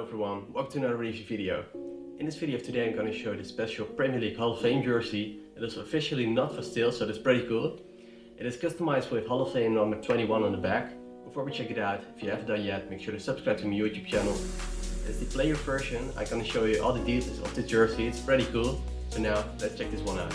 Hello everyone, welcome to another review video. In this video today I'm going to show the special Premier League Hall of Fame jersey. It is officially not for sale, so that's pretty cool. It is customized with Hall of Fame number 21 on the back. Before we check it out, if you haven't done yet, make sure to subscribe to my YouTube channel. It's the player version. I'm going to show you all the details of the jersey. It's pretty cool. So now, let's check this one out.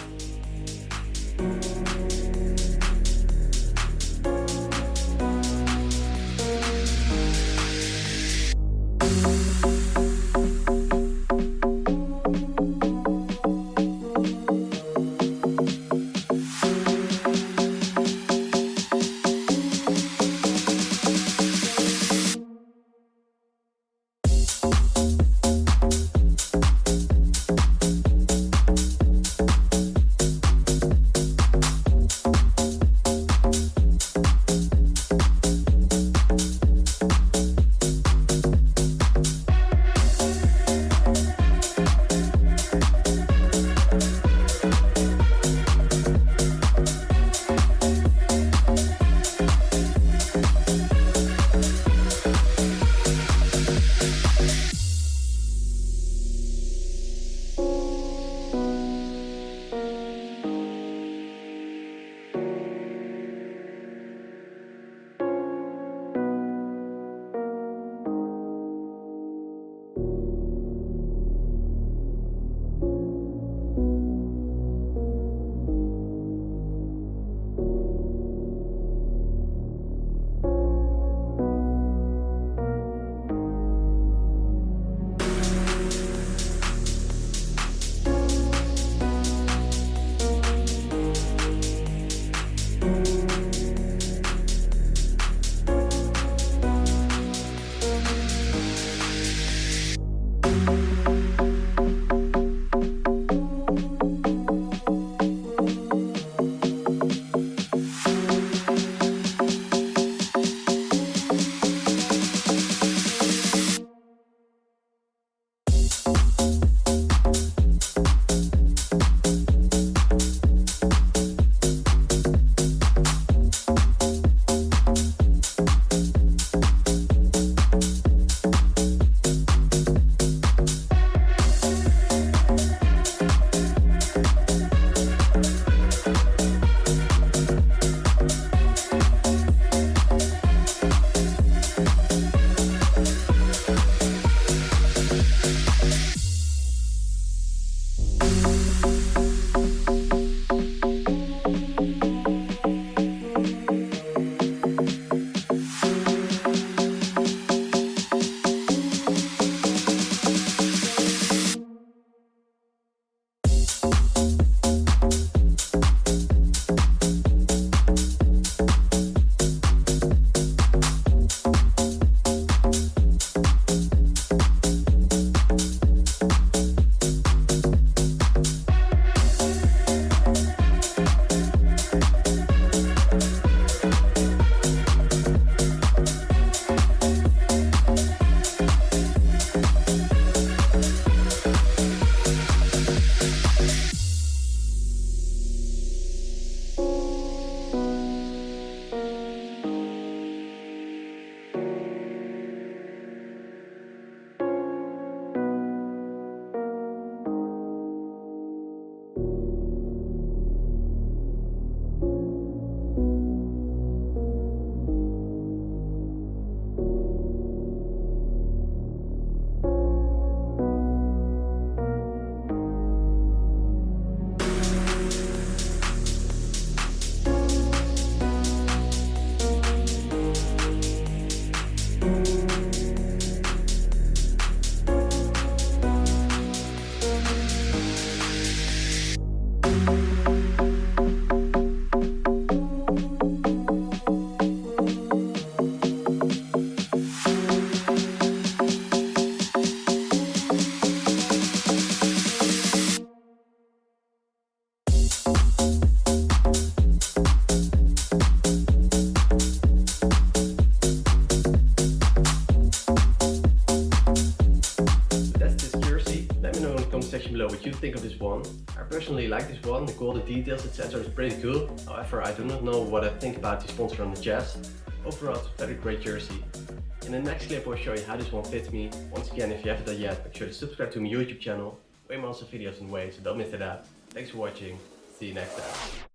Section below what you think of this one. I personally like this one, all the details etc. is pretty cool. However, I do not know what I think about the sponsor on the chest. Overall, it's a very great jersey. In the next clip I'll show you how this one fits me. Once again, if you haven't done yet, make sure to subscribe to my YouTube channel. Way more awesome videos on the way, so don't miss that. Thanks for watching. See you next time.